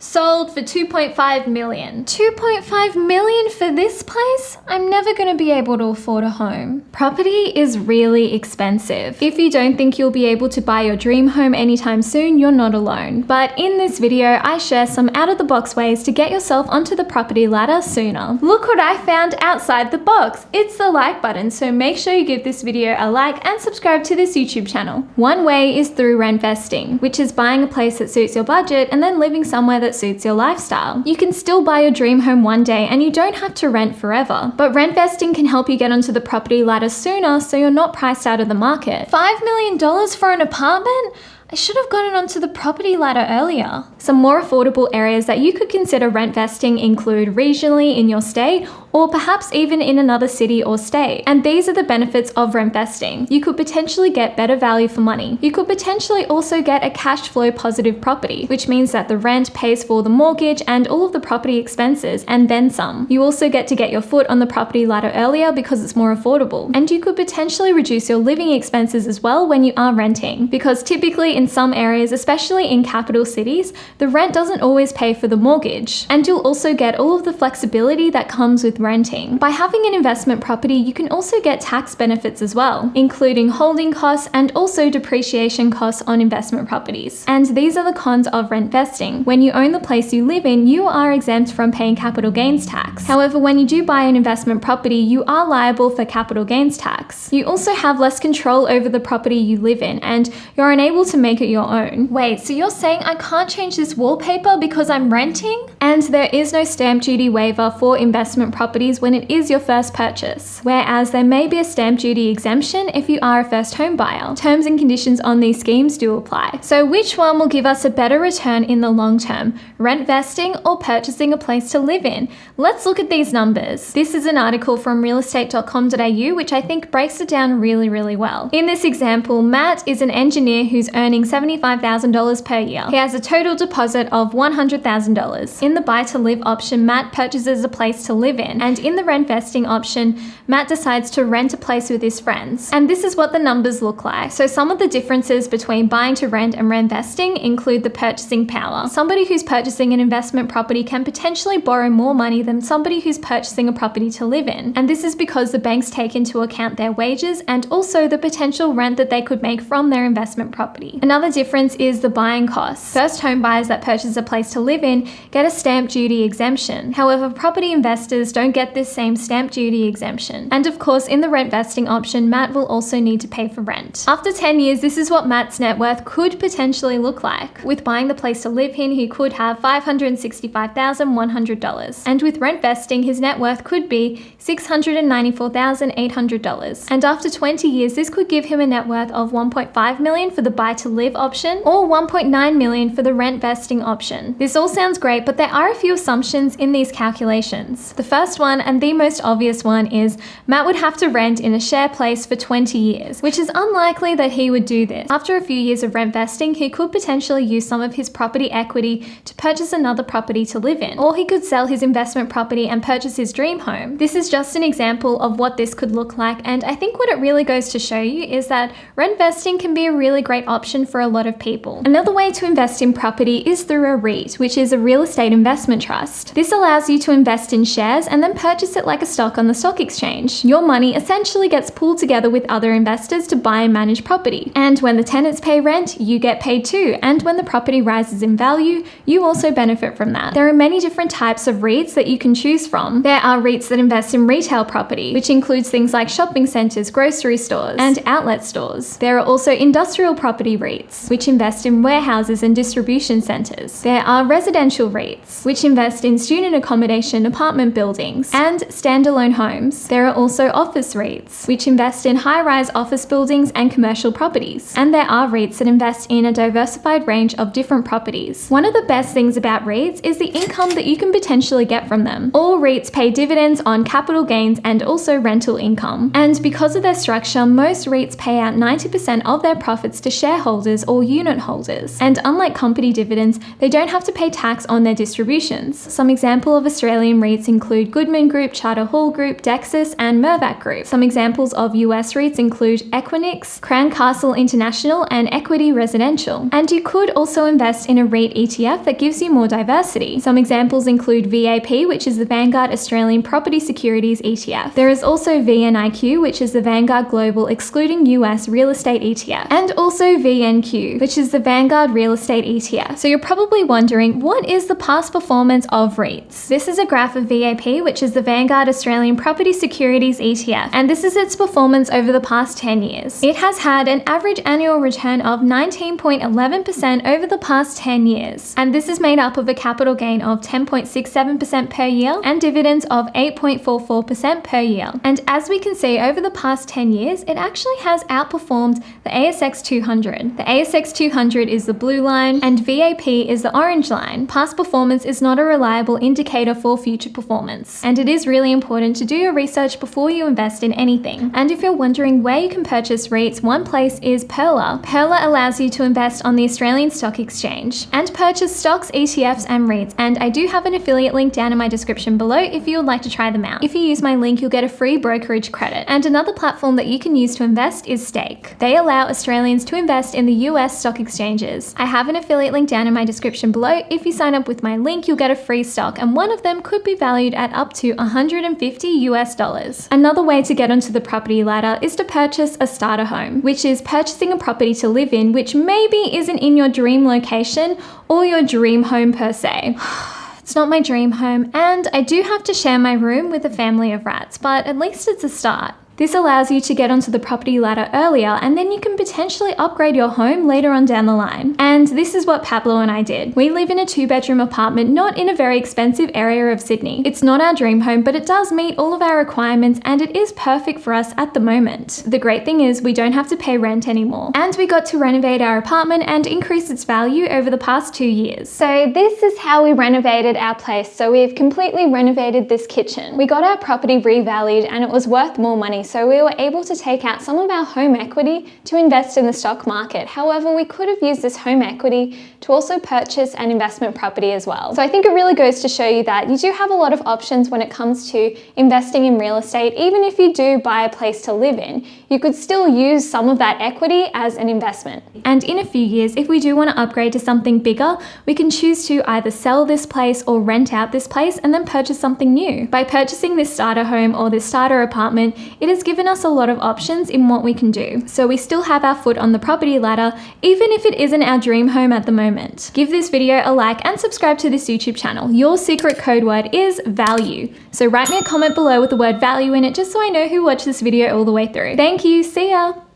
Sold for $2.5 million. $2.5 million for this place? I'm never going to be able to afford a home. Property is really expensive. If you don't think you'll be able to buy your dream home anytime soon, you're not alone. But in this video, I share some out-of-the-box ways to get yourself onto the property ladder sooner. Look what I found outside the box. It's the like button, so make sure you give this video a like and subscribe to this YouTube channel. One way is through rentvesting, which is buying a place that suits your budget and then living somewhere that suits your lifestyle. You can still buy your dream home one day and you don't have to rent forever, but rentvesting can help you get onto the property ladder sooner so you're not priced out of the market. $5 million for an apartment? I should have gotten onto the property ladder earlier. Some more affordable areas that you could consider rentvesting include regionally in your state or perhaps even in another city or state. And these are the benefits of rentvesting. You could potentially get better value for money. You could potentially also get a cash flow positive property, which means that the rent pays for the mortgage and all of the property expenses and then some. You also get to get your foot on the property ladder earlier because it's more affordable. And you could potentially reduce your living expenses as well when you are renting, because typically in some areas, especially in capital cities, the rent doesn't always pay for the mortgage. And you'll also get all of the flexibility that comes with renting. By having an investment property, you can also get tax benefits as well, including holding costs and also depreciation costs on investment properties. And these are the cons of rentvesting. When you own the place you live in, you are exempt from paying capital gains tax. However, when you do buy an investment property, you are liable for capital gains tax. You also have less control over the property you live in, and you're unable to make it your own. Wait, so you're saying I can't change this wallpaper because I'm renting? And there is no stamp duty waiver for investment properties when it is your first purchase, whereas there may be a stamp duty exemption if you are a first home buyer. Terms and conditions on these schemes do apply. So which one will give us a better return in the long term, rentvesting or purchasing a place to live in? Let's look at these numbers. This is an article from realestate.com.au, which I think breaks it down really well. In this example, Matt is an engineer who's earning $75,000 per year. He has a total deposit of $100,000. In the buy to live option, Matt purchases a place to live in, and in the rentvesting option, Matt decides to rent a place with his friends. And this is what the numbers look like. So some of the differences between buying to rent and rentvesting include the purchasing power. Somebody who's purchasing an investment property can potentially borrow more money than somebody who's purchasing a property to live in. And this is because the banks take into account their wages and also the potential rent that they could make from their investment property. Another difference is the buying costs. First home buyers that purchase a place to live in get a stamp duty exemption. However, property investors don't get this same stamp duty exemption. And of course, in the rentvesting option, Matt will also need to pay for rent. After 10 years, this is what Matt's net worth could potentially look like. With buying the place to live in, he could have $565,100. And with rentvesting, his net worth could be $694,800. And after 20 years, this could give him a net worth of $1.5 million for the buy to live option or $1.9 million for the rentvesting option. This all sounds great, but there are a few assumptions in these calculations. The first one, and the most obvious one, is Matt would have to rent in a share place for 20 years, which is unlikely that he would do this. After a few years of rentvesting, he could potentially use some of his property equity to purchase another property to live in, or he could sell his investment property and purchase his dream home. This is just an example of what this could look like, and I think what it really goes to show you is that rentvesting can be a really great option for a lot of people. Another way to invest in property is through a REIT, which is a real estate investment trust. This allows you to invest in shares and then purchase it like a stock on the stock exchange. Your money essentially gets pooled together with other investors to buy and manage property. And when the tenants pay rent, you get paid too. And when the property rises in value, you also benefit from that. There are many different types of REITs that you can choose from. There are REITs that invest in retail property, which includes things like shopping centers, grocery stores, and outlet stores. There are also industrial property REITs, which invest in warehouses and distribution centers. There are residential REITs, which invest in student accommodation, apartment buildings, and standalone homes. There are also office REITs, which invest in high-rise office buildings and commercial properties. And there are REITs that invest in a diversified range of different properties. One of the best things about REITs is the income that you can potentially get from them. All REITs pay dividends on capital gains and also rental income. And because of their structure, most REITs pay out 90% of their profits to shareholders holders or unit holders. And unlike company dividends, they don't have to pay tax on their distributions. Some example of Australian REITs include Goodman Group, Charter Hall Group, Dexus, and Mirvac Group. Some examples of US REITs include Equinix, Crown Castle International, and Equity Residential. And you could also invest in a REIT ETF that gives you more diversity. Some examples include VAP, which is the Vanguard Australian Property Securities ETF. There is also VNIQ, which is the Vanguard Global excluding US Real Estate ETF. And also VNQ, which is the Vanguard Real Estate ETF. So you're probably wondering, what is the past performance of REITs? This is a graph of VAP, which is the Vanguard Australian Property Securities ETF. And this is its performance over the past 10 years. It has had an average annual return of 19.11% over the past 10 years. And this is made up of a capital gain of 10.67% per year and dividends of 8.44% per year. And as we can see, over the past 10 years, it actually has outperformed the ASX 200. The ASX 200 is the blue line and VAP is the orange line. Past performance is not a reliable indicator for future performance. And it is really important to do your research before you invest in anything. And if you're wondering where you can purchase REITs, one place is Pearler. Pearler allows you to invest on the Australian Stock Exchange and purchase stocks, ETFs, and REITs. And I do have an affiliate link down in my description below if you would like to try them out. If you use my link, you'll get a free brokerage credit. And another platform that you can use to invest is Stake. They allow Australians to invest in the US stock exchanges. I have an affiliate link down in my description below. If you sign up with my link, you'll get a free stock, and one of them could be valued at up to $150. Another way to get onto the property ladder is to purchase a starter home, which is purchasing a property to live in, which maybe isn't in your dream location or your dream home per se. It's not my dream home, and I do have to share my room with a family of rats, but at least it's a start. This allows you to get onto the property ladder earlier, and then you can potentially upgrade your home later on down the line. And this is what Pablo and I did. We live in a 2-bedroom apartment, not in a very expensive area of Sydney. It's not our dream home, but it does meet all of our requirements, and it is perfect for us at the moment. The great thing is we don't have to pay rent anymore. And we got to renovate our apartment and increase its value over the past 2 years. So this is how we renovated our place. So we've completely renovated this kitchen. We got our property revalued and it was worth more money. So we were able to take out some of our home equity to invest in the stock market. However, we could have used this home equity to also purchase an investment property as well. So I think it really goes to show you that you do have a lot of options when it comes to investing in real estate. Even if you do buy a place to live in, you could still use some of that equity as an investment. And in a few years, if we do want to upgrade to something bigger, we can choose to either sell this place or rent out this place and then purchase something new. By purchasing this starter home or this starter apartment, it has given us a lot of options in what we can do. So we still have our foot on the property ladder, even if it isn't our dream home at the moment. Give this video a like and subscribe to this YouTube channel. Your secret code word is value. So write me a comment below with the word value in it just so I know who watched this video all the way through. Thank you, see ya!